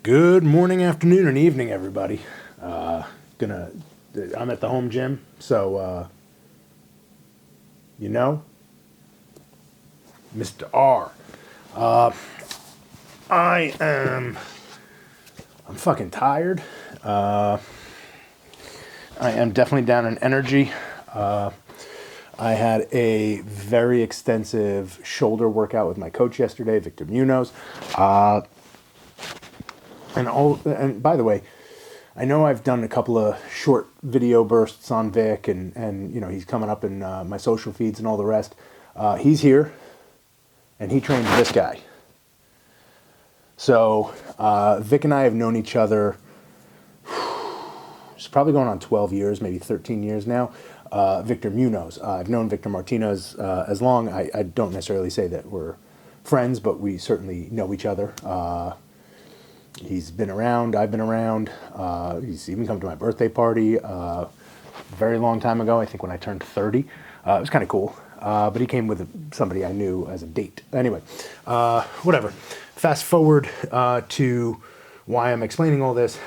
Good morning, afternoon, and evening, everybody. I'm at the home gym, so Mr. R. I'm fucking tired. I am definitely down in energy. I had a very extensive shoulder workout with my coach yesterday, Victor Munoz. And by the way, I know I've done a couple of short video bursts on Vic, and he's coming up in my social feeds and all the rest. He's here, and he trains this guy. So Vic and I have known each other. It's probably going on 12 years, maybe 13 years now. Victor Munoz. I've known Victor Martinez as long. I don't necessarily say that we're friends, but we certainly know each other. He's been around. I've been around. He's even come to my birthday party a very long time ago, I think when I turned 30. It was kind of cool. But he came with somebody I knew as a date. Anyway, whatever. Fast forward to why I'm explaining all this.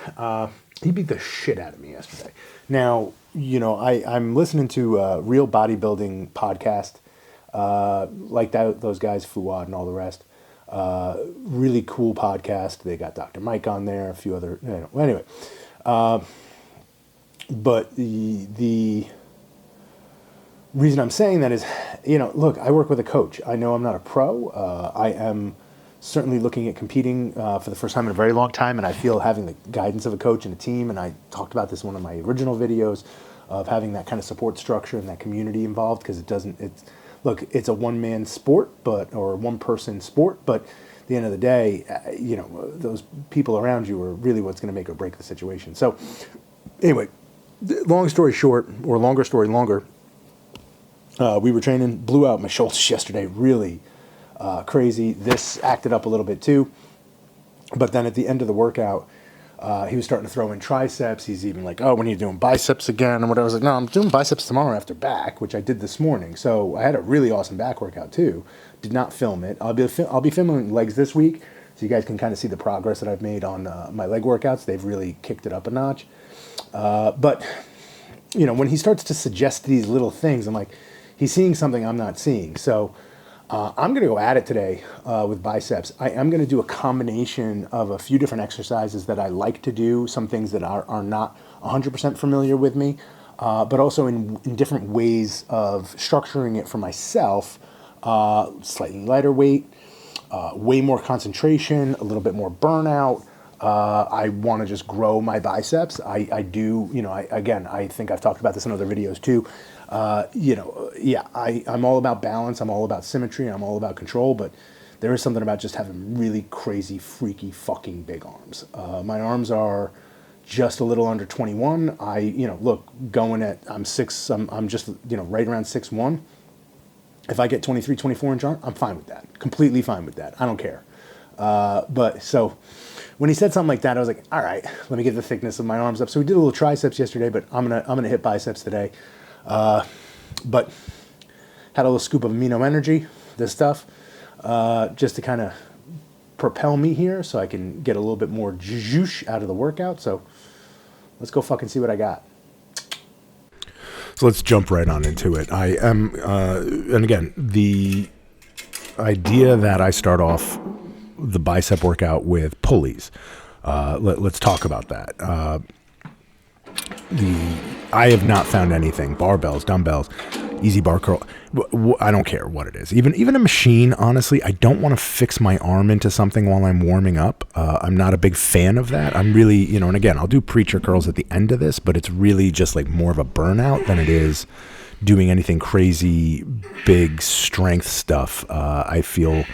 He beat the shit out of me yesterday. Now, I'm listening to a real bodybuilding podcast like those guys, Fuad and all the rest. Really cool podcast. They got Dr. Mike on there, a few other, anyway. But the reason I'm saying that is, look, I work with a coach. I know I'm not a pro. I am certainly looking at competing for the first time in a very long time, and I feel having the guidance of a coach and a team, and I talked about this in one of my original videos, of having that kind of support structure and that community involved, because it's a one-man sport, or one-person sport, but at the end of the day, those people around you are really what's going to make or break the situation. So anyway, long story short, or longer story longer, we were training, blew out my shoulders yesterday, really crazy. This acted up a little bit too, but then at the end of the workout, he was starting to throw in triceps. He's even like, "Oh, when are you doing biceps again?" And whatever. I was like, "No, I'm doing biceps tomorrow after back," which I did this morning. So I had a really awesome back workout too. Did not film it. I'll be filming legs this week, so you guys can kind of see the progress that I've made on my leg workouts. They've really kicked it up a notch. But when he starts to suggest these little things, I'm like, he's seeing something I'm not seeing. So I'm going to go at it today with biceps. I am going to do a combination of a few different exercises that I like to do, some things that are not 100% familiar with me, but also in different ways of structuring it for myself. Slightly lighter weight, way more concentration, a little bit more burnout. I want to just grow my biceps. I do, I think I've talked about this in other videos too. I'm all about balance. I'm all about symmetry. I'm all about control, but there is something about just having really crazy, freaky, fucking big arms. My arms are just a little under 21. I'm just, right around 6'1". If I get 23, 24 inch arm, I'm fine with that. Completely fine with that. I don't care. But so when he said something like that, I was like, all right, let me get the thickness of my arms up. So we did a little triceps yesterday, but I'm gonna hit biceps today. But had a little scoop of amino energy, this stuff, just to kind of propel me here so I can get a little bit more zhoosh out of the workout. So let's go fucking see what I got. So let's jump right on into it. I am, and again, the idea that I start off the bicep workout with pulleys. Let's talk about that. I have not found anything. Barbells, dumbbells, easy bar curl. I don't care what it is. Even a machine, honestly, I don't want to fix my arm into something while I'm warming up. I'm not a big fan of that. I'm really, and again, I'll do preacher curls at the end of this, but it's really just like more of a burnout than it is doing anything crazy, big strength stuff. I feel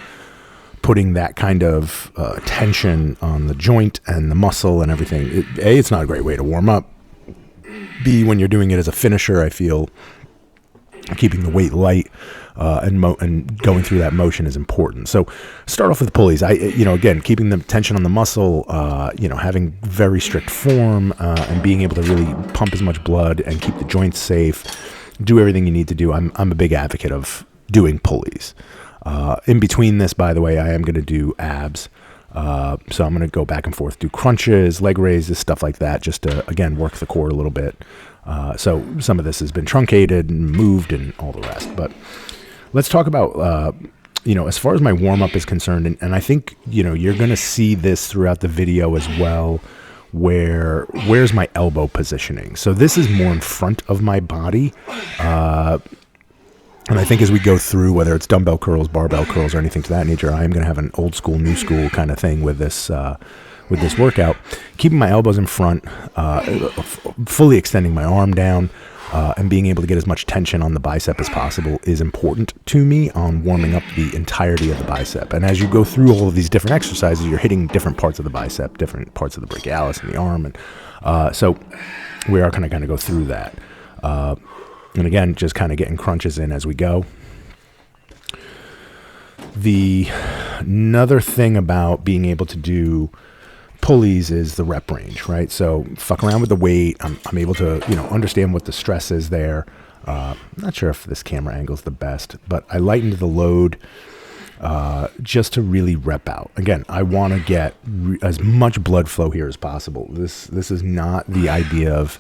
putting that kind of tension on the joint and the muscle and everything, it's not a great way to warm up. B, when you're doing it as a finisher, I feel keeping the weight light and going through that motion is important. So start off with pulleys. Again, keeping the tension on the muscle, having very strict form and being able to really pump as much blood and keep the joints safe. Do everything you need to do. I'm a big advocate of doing pulleys. In between this, by the way, I am going to do abs. So I'm going to go back and forth, do crunches, leg raises, stuff like that, just to, again, work the core a little bit. So some of this has been truncated and moved and all the rest. But let's talk about, as far as my warm-up is concerned, and I think, you're going to see this throughout the video as well, where's my elbow positioning. So this is more in front of my body. And I think as we go through, whether it's dumbbell curls, barbell curls, or anything to that nature, I am going to have an old school, new school kind of thing with this workout. Keeping my elbows in front, fully extending my arm down, and being able to get as much tension on the bicep as possible is important to me on warming up the entirety of the bicep. And as you go through all of these different exercises, you're hitting different parts of the bicep, different parts of the brachialis and the arm. And so we are going to kind of go through that. And again, just kind of getting crunches in as we go. Another thing about being able to do pulleys is the rep range, right? So fuck around with the weight. I'm able to, understand what the stress is there. I'm not sure if this camera angle is the best, but I lightened the load just to really rep out. Again, I want to get as much blood flow here as possible. This is not the idea of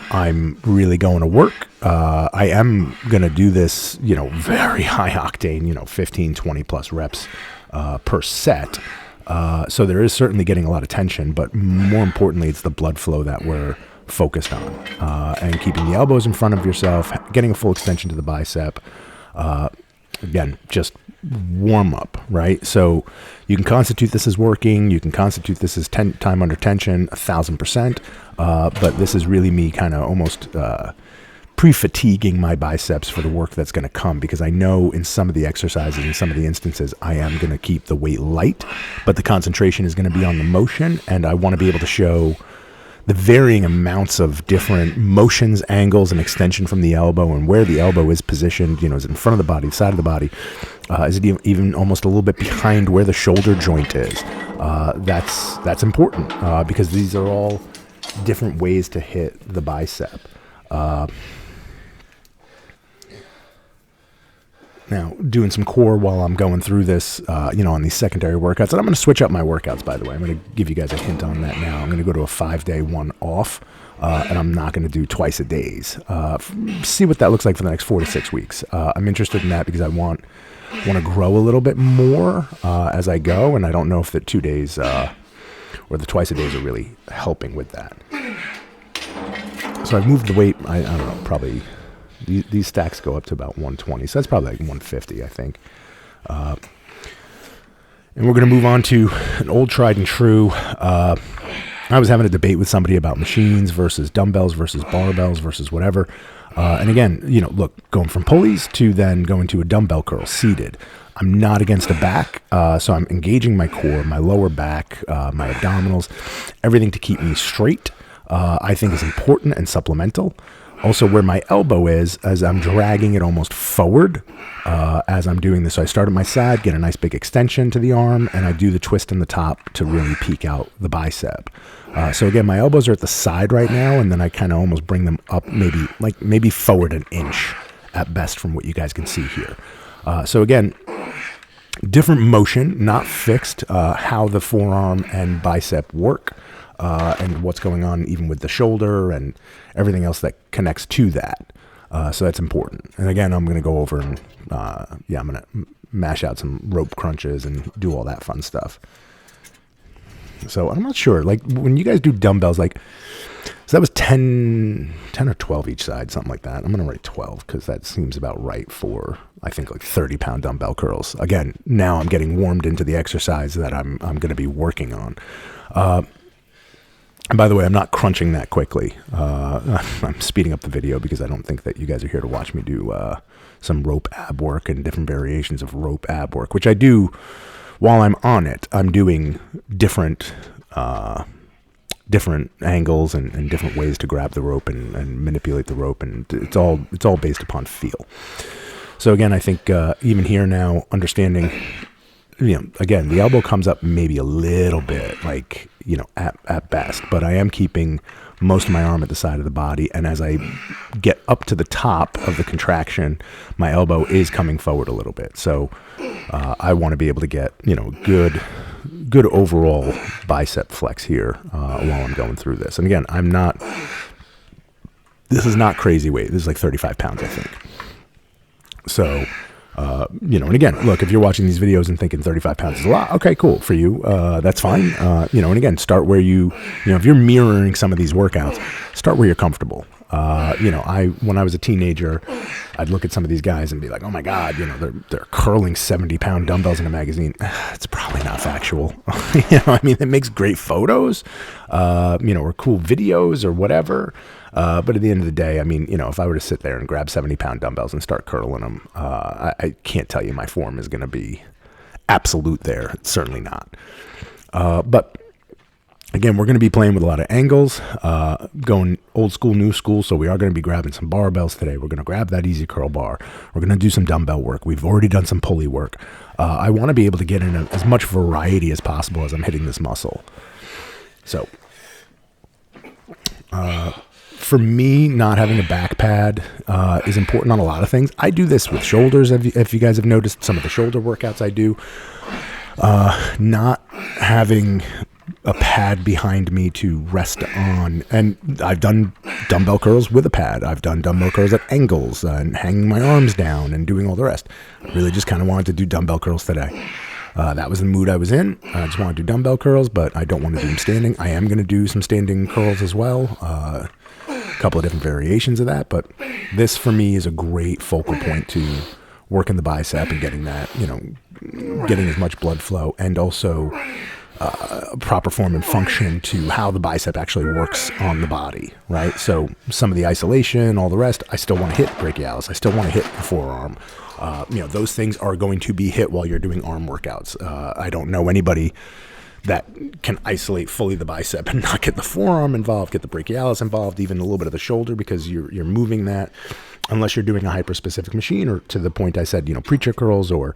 I'm really going to work. I am going to do this, very high octane, 15, 20 plus reps per set. So there is certainly getting a lot of tension, but more importantly, it's the blood flow that we're focused on, and keeping the elbows in front of yourself, getting a full extension to the bicep. Again, just warm up, right? So you can constitute this as working, you can constitute this as time under tension, 1,000%. But this is really me kind of almost pre-fatiguing my biceps for the work that's going to come, because I know in some of the exercises, in some of the instances, I am going to keep the weight light, but the concentration is going to be on the motion, and I want to be able to show the varying amounts of different motions, angles, and extension from the elbow, and where the elbow is positioned. Is it in front of the body, the side of the body? Is it even almost a little bit behind where the shoulder joint is? That's important, because these are all different ways to hit the bicep. Now, doing some core while I'm going through this, on these secondary workouts. And I'm going to switch up my workouts, by the way. I'm going to give you guys a hint on that now. I'm going to go to a 5-day one off, and I'm not going to do twice a days. See what that looks like for the next 4 to 6 weeks. I'm interested in that because I want to grow a little bit more as I go, and I don't know if the 2 days or the twice a days are really helping with that. So I've moved the weight, I don't know, probably... These stacks go up to about 120, so that's probably like 150, I think. And we're going to move on to an old tried and true. I was having a debate with somebody about machines versus dumbbells versus barbells versus whatever. And again, look, going from pulleys to then going to a dumbbell curl seated. I'm not against a back, so I'm engaging my core, my lower back, my abdominals, everything to keep me straight. I think is important and supplemental. Also, where my elbow is, as I'm dragging it almost forward as I'm doing this. So I start at my side, get a nice big extension to the arm, and I do the twist in the top to really peek out the bicep. So again, my elbows are at the side right now, and then I kind of almost bring them up maybe forward an inch at best from what you guys can see here. So again, different motion, not fixed, how the forearm and bicep work. And what's going on even with the shoulder and everything else that connects to that. So that's important. And again, I'm going to go over and, I'm going to mash out some rope crunches and do all that fun stuff. So I'm not sure, like when you guys do dumbbells, so that was 10 or 12 each side, something like that. I'm going to write 12 because that seems about right for, I think, like 30-pound dumbbell curls. Again, now I'm getting warmed into the exercise that I'm going to be working on. And by the way, I'm not crunching that quickly. I'm speeding up the video because I don't think that you guys are here to watch me do some rope ab work and different variations of rope ab work, which I do while I'm on it. I'm doing different angles and different ways to grab the rope and manipulate the rope, and it's all based upon feel. So again, I think even here now, understanding, again, the elbow comes up maybe a little bit, at best, but I am keeping most of my arm at the side of the body, and as I get up to the top of the contraction, my elbow is coming forward a little bit. So I want to be able to get, good good overall bicep flex here while I'm going through this. And again, this is not crazy weight. This is like 35 pounds, I think. So, and again, look, if you're watching these videos and thinking 35 pounds is a lot, okay, cool for you. That's fine. And again, start where if you're mirroring some of these workouts, start where you're comfortable. When I was a teenager, I'd look at some of these guys and be like, oh my God, they're curling 70-pound dumbbells in a magazine. It's probably not factual. It makes great photos, or cool videos or whatever. But at the end of the day, if I were to sit there and grab 70-pound dumbbells and start curling them, I can't tell you my form is going to be absolute there. It's certainly not. But again, we're going to be playing with a lot of angles, going old school, new school. So we are going to be grabbing some barbells today. We're going to grab that easy curl bar. We're going to do some dumbbell work. We've already done some pulley work. I want to be able to get in as much variety as possible as I'm hitting this muscle. So, for me, not having a back pad is important on a lot of things. I do this with shoulders, if you guys have noticed some of the shoulder workouts I do. Not having a pad behind me to rest on. And I've done dumbbell curls with a pad. I've done dumbbell curls at angles and hanging my arms down and doing all the rest. I really just kind of wanted to do dumbbell curls today. That was the mood I was in. I just want to do dumbbell curls, but I don't want to do them standing. I am going to do some standing curls as well. A couple of different variations of that, but this for me is a great focal point to working the bicep and getting that, getting as much blood flow and also proper form and function to how the bicep actually works on the body, right? So some of the isolation, all the rest, I still want to hit brachialis. I still want to hit the forearm. Those things are going to be hit while you're doing arm workouts. I don't know anybody that can isolate fully the bicep and not get the forearm involved, get the brachialis involved, even a little bit of the shoulder, because you're moving that, unless you're doing a hyper-specific machine, or to the point I said, preacher curls or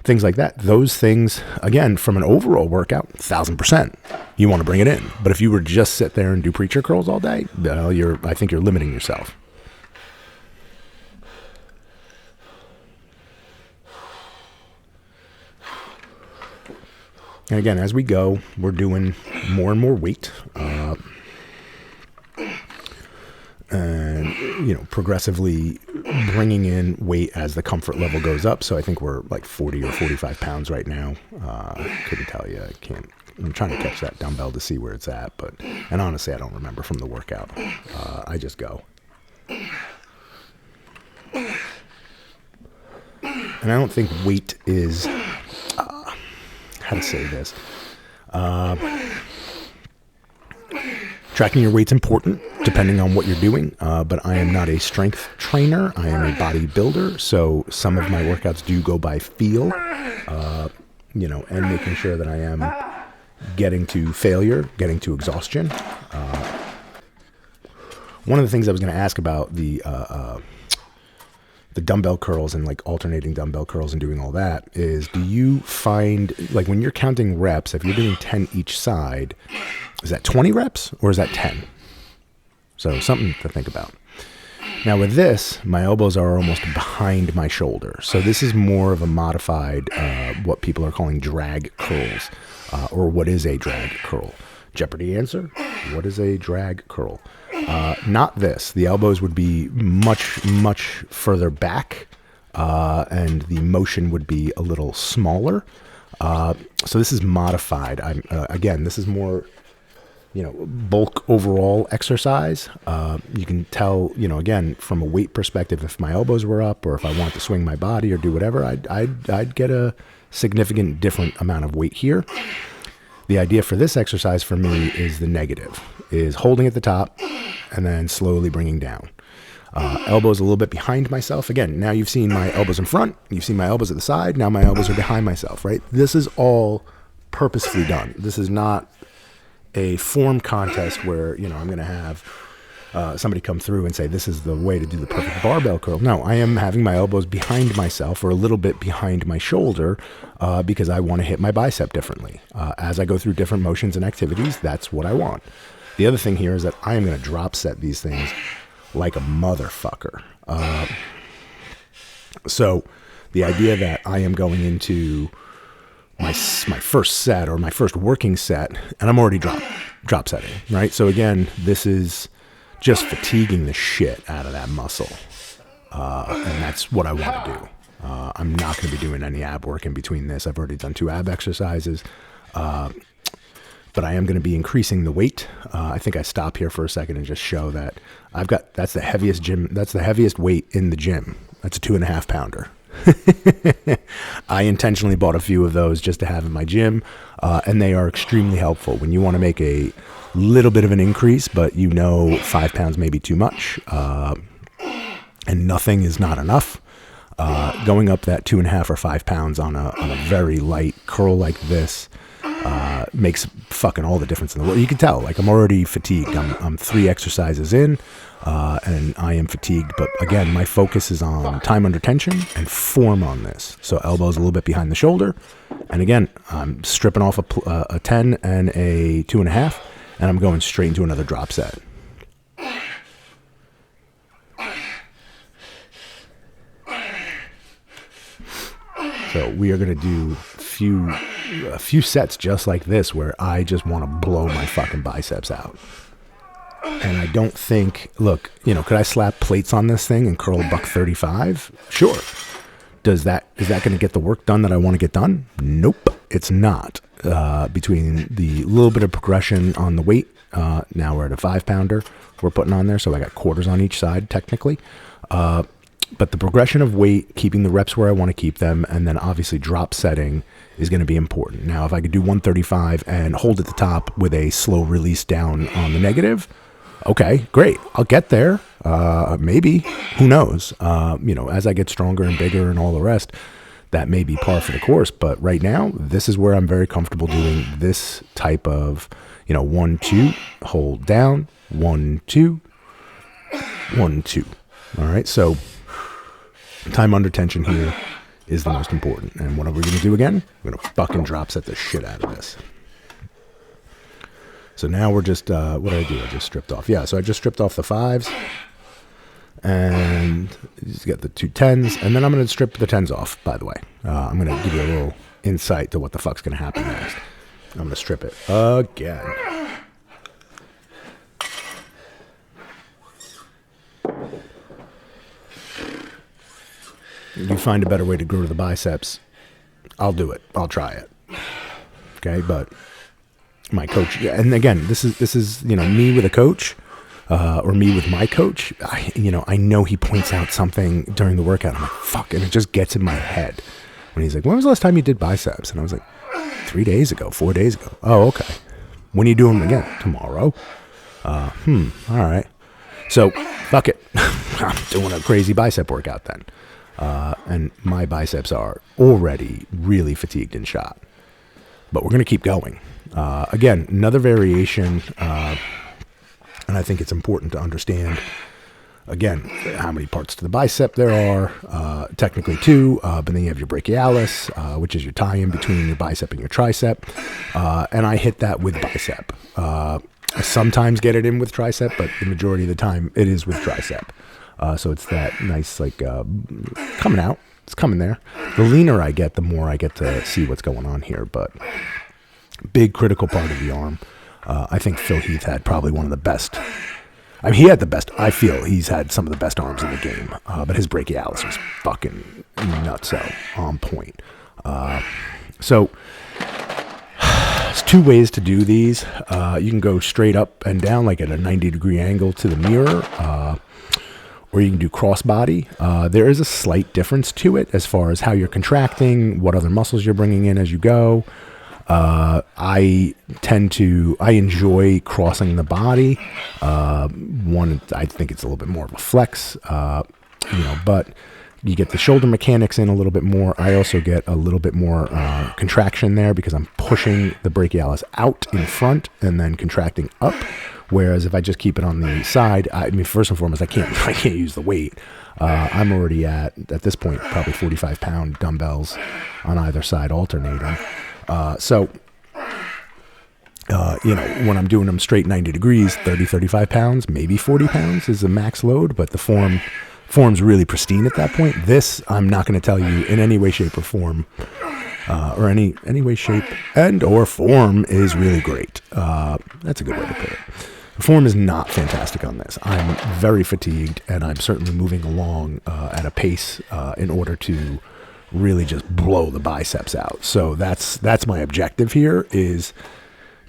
things like that. Those things, again, from an overall workout, 1,000%, you want to bring it in. But if you were to just sit there and do preacher curls all day, I think you're limiting yourself. And again, as we go, we're doing more and more weight, and progressively bringing in weight as the comfort level goes up. So I think we're like 40 or 45 pounds right now. Couldn't tell you. I'm trying to catch that dumbbell to see where it's at, and honestly, I don't remember from the workout. I just go. And I don't think weight is, how to say this, tracking your weight's important depending on what you're doing, but I am not a strength trainer. I am a bodybuilder, so some of my workouts do go by feel, and making sure that I am getting to failure, getting to exhaustion. One of the things I was going to ask about the dumbbell curls and like alternating dumbbell curls and doing all that is, do you find, like, when you're counting reps, if you're doing 10 each side, is that 20 reps or is that 10? So something to think about. Now with this, my elbows are almost behind my shoulder. So this is more of a modified, what people are calling drag curls, or what is a drag curl? Jeopardy answer. What is a drag curl? Not this. The elbows would be much, much further back, and the motion would be a little smaller. So this is modified. Again, this is more, bulk overall exercise. You can tell, again, from a weight perspective, if my elbows were up or if I want to swing my body or do whatever, I'd get a significant different amount of weight here. The idea for this exercise for me is the negative, is holding at the top and then slowly bringing down. Elbows a little bit behind myself. Again, now you've seen my elbows in front, you've seen my elbows at the side, now my elbows are behind myself, right? This is all purposefully done. This is not a form contest where, I'm going to have somebody come through and say, this is the way to do the perfect barbell curl. No, I am having my elbows behind myself or a little bit behind my shoulder because I want to hit my bicep differently. As I go through different motions and activities, that's what I want. The other thing here is that I am going to drop set these things like a motherfucker. So the idea that I am going into my first set or my first working set, and I'm already drop setting, right? So again, this is just fatiguing the shit out of that muscle, and that's what I want to do. I'm not going to be doing any ab work in between this. I've already done 2 ab exercises, but I am going to be increasing the weight. I think I stop here for a second and just show that that's the heaviest weight in the gym. That's a 2.5 pounder. I intentionally bought a few of those just to have in my gym, and they are extremely helpful when you want to make a little bit of an increase, but 5 pounds may be too much, and nothing is not enough. Going up that 2.5 or 5 pounds on a very light curl like this makes fucking all the difference in the world. You can tell, like, I'm already fatigued. I'm 3 exercises in, and I am fatigued. But again, my focus is on time under tension and form on this. So elbows a little bit behind the shoulder. And again, I'm stripping off a 10 and a 2.5, and I'm going straight into another drop set. So we are going to do a few sets just like this where I just want to blow my fucking biceps out. And I don't think, look, could I slap plates on this thing and curl a $135? Sure. Is that going to get the work done that I want to get done? Nope, it's not. Between the little bit of progression on the weight, now we're at a 5 pounder we're putting on there. So I got quarters on each side technically. But the progression of weight, keeping the reps where I want to keep them, and then obviously drop setting is going to be important. Now, if I could do 135 and hold at the top with a slow release down on the negative, okay, great. I'll get there. Maybe. Who knows? As I get stronger and bigger and all the rest, that may be par for the course. But right now, this is where I'm very comfortable doing this type of, 1, 2, hold down, 1, 2, 1, 2. All right, so time under tension here is the most important. And what are we going to do again? We're going to fucking drop set the shit out of this. So now we're just, what did I do? I just stripped off. Yeah, so I just stripped off the 5s. And just got the 2 10s. And then I'm going to strip the 10s off, by the way. I'm going to give you a little insight to what the fuck's going to happen next. I'm going to strip it again. If you find a better way to grow the biceps, I'll do it. I'll try it. Okay, but my coach, and again, this is me with a coach, or me with my coach. I know he points out something during the workout. I'm like, fuck, and it just gets in my head. When he's like, when was the last time you did biceps? And I was like, 3 days ago, 4 days ago. Oh, okay. When are you doing them again? Tomorrow. All right. So, fuck it. I'm doing a crazy bicep workout then. And my biceps are already really fatigued and shot. But we're going to keep going. Again, another variation, and I think it's important to understand, again, how many parts to the bicep there are. Technically 2, but then you have your brachialis, which is your tie-in between your bicep and your tricep. And I hit that with bicep. I sometimes get it in with tricep, but the majority of the time it is with tricep. So it's that nice, coming out. It's coming there. The leaner I get, the more I get to see what's going on here. But big critical part of the arm. I think Phil Heath had probably one of the best. I mean, he had the best. I feel he's had some of the best arms in the game. But his brachialis was fucking nutso, on point. So there's 2 ways to do these. You can go straight up and down, like at a 90-degree angle to the mirror. Or you can do crossbody. There is a slight difference to it as far as how you're contracting, what other muscles you're bringing in as you go. I enjoy crossing the body. One, I think it's a little bit more of a flex, but you get the shoulder mechanics in a little bit more. I also get a little bit more contraction there because I'm pushing the brachialis out in front and then contracting up. Whereas if I just keep it on the side, first and foremost, I can't use the weight. I'm already at this point, probably 45-pound dumbbells on either side alternating. When I'm doing them straight 90 degrees, 30, 35 pounds, maybe 40 pounds is the max load, but the form's really pristine at that point. This, I'm not going to tell you in any way, shape, or form or any way, shape, and or form is really great. That's a good way to put it. The form is not fantastic on this. I'm very fatigued, and I'm certainly moving along at a pace in order to really just blow the biceps out. So that's my objective here, is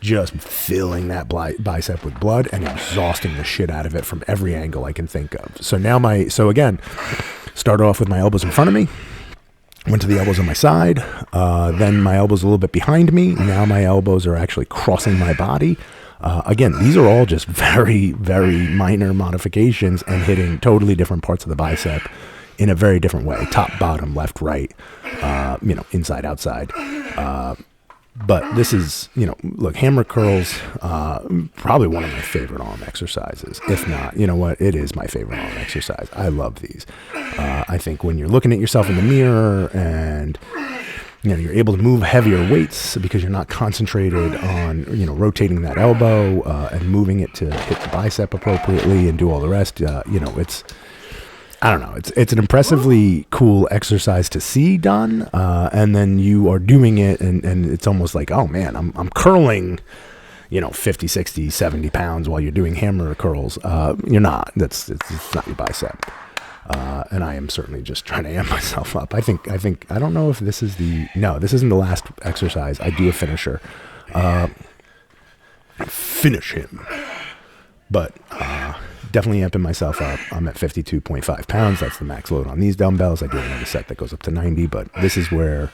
just filling that bicep with blood and exhausting the shit out of it from every angle I can think of. So again, started off with my elbows in front of me, went to the elbows on my side, then my elbows a little bit behind me. Now my elbows are actually crossing my body. Again, these are all just very, very minor modifications and hitting totally different parts of the bicep in a very different way. Top, bottom, left, right, inside, outside. But this is, look, hammer curls, probably one of my favorite arm exercises. If not, you know what? It is my favorite arm exercise. I love these. I think when you're looking at yourself in the mirror and, you're able to move heavier weights because you're not concentrated on, rotating that elbow and moving it to hit the bicep appropriately and do all the rest, I don't know. It's an impressively cool exercise to see done, and then you are doing it, and it's almost like, oh man, I'm curling, 50, 60, 70 pounds while you're doing hammer curls. You're not. It's not your bicep. And I am certainly just trying to amp myself up. I don't know if this is this isn't the last exercise. I do a finisher. Finish him. But definitely amping myself up. I'm at 52.5 pounds. That's the max load on these dumbbells. I do another set that goes up to 90, but this is where,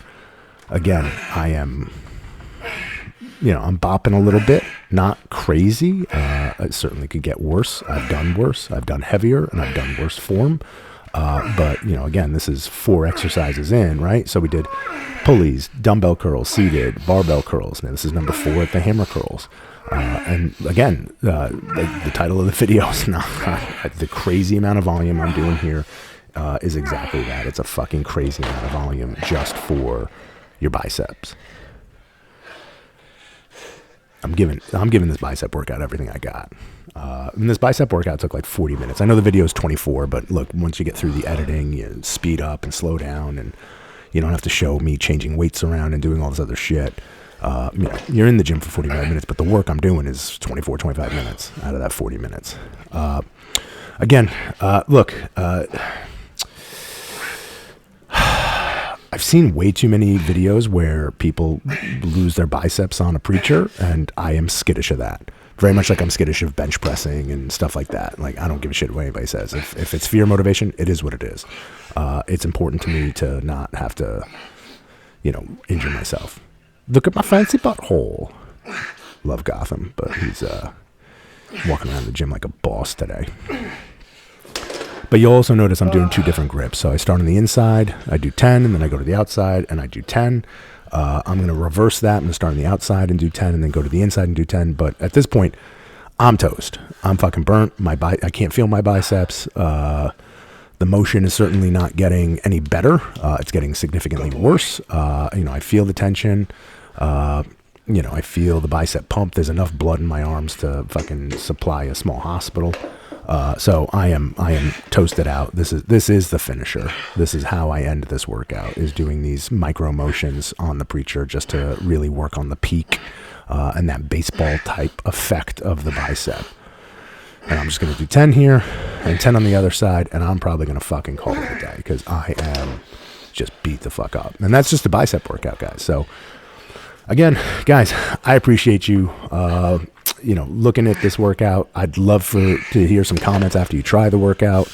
again, I am, I'm bopping a little bit, not crazy. It certainly could get worse. I've done worse. I've done heavier, and I've done worse form. But, again, this is 4 exercises in, right? So we did pulleys, dumbbell curls, seated, barbell curls. Now this is number 4 at the hammer curls. And again, the title of the video is not the crazy amount of volume I'm doing here is exactly that. It's a fucking crazy amount of volume just for your biceps. I'm giving this bicep workout everything I got. And this bicep workout took like 40 minutes. I know the video is 24, but look, once you get through the editing, you speed up and slow down, and you don't have to show me changing weights around and doing all this other shit. You're in the gym for 45 minutes, but the work I'm doing is 24, 25 minutes out of that 40 minutes. Look, I've seen way too many videos where people lose their biceps on a preacher, and I am skittish of that. Very much like I'm skittish of bench pressing and stuff like that. Like, I don't give a shit what anybody says. If it's fear motivation, it is what it is. It's important to me to not have to, injure myself. Look at my fancy butthole. Love Gotham, but he's walking around the gym like a boss today. But you'll also notice I'm doing 2 different grips. So I start on the inside, I do 10, and then I go to the outside, and I do 10. I'm going to reverse that. I'm going to start on the outside and do 10, and then go to the inside and do 10. But at this point, I'm toast. I'm fucking burnt. I can't feel my biceps. The motion is certainly not getting any better. It's getting significantly worse. I feel the tension. I feel the bicep pump. There's enough blood in my arms to fucking supply a small hospital. So I am toasted out. This is the finisher. This is how I end this workout, is doing these micro motions on the preacher just to really work on the peak, and that baseball type effect of the bicep. And I'm just going to do 10 here and 10 on the other side, and I'm probably going to fucking call it a day because I am just beat the fuck up. And that's just a bicep workout, guys. So again, guys, I appreciate you, looking at this workout. I'd love to hear some comments after you try the workout.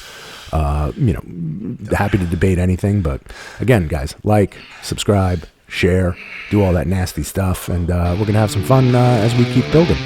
Happy to debate anything. But again, guys, like, subscribe, share, do all that nasty stuff. And we're going to have some fun as we keep building.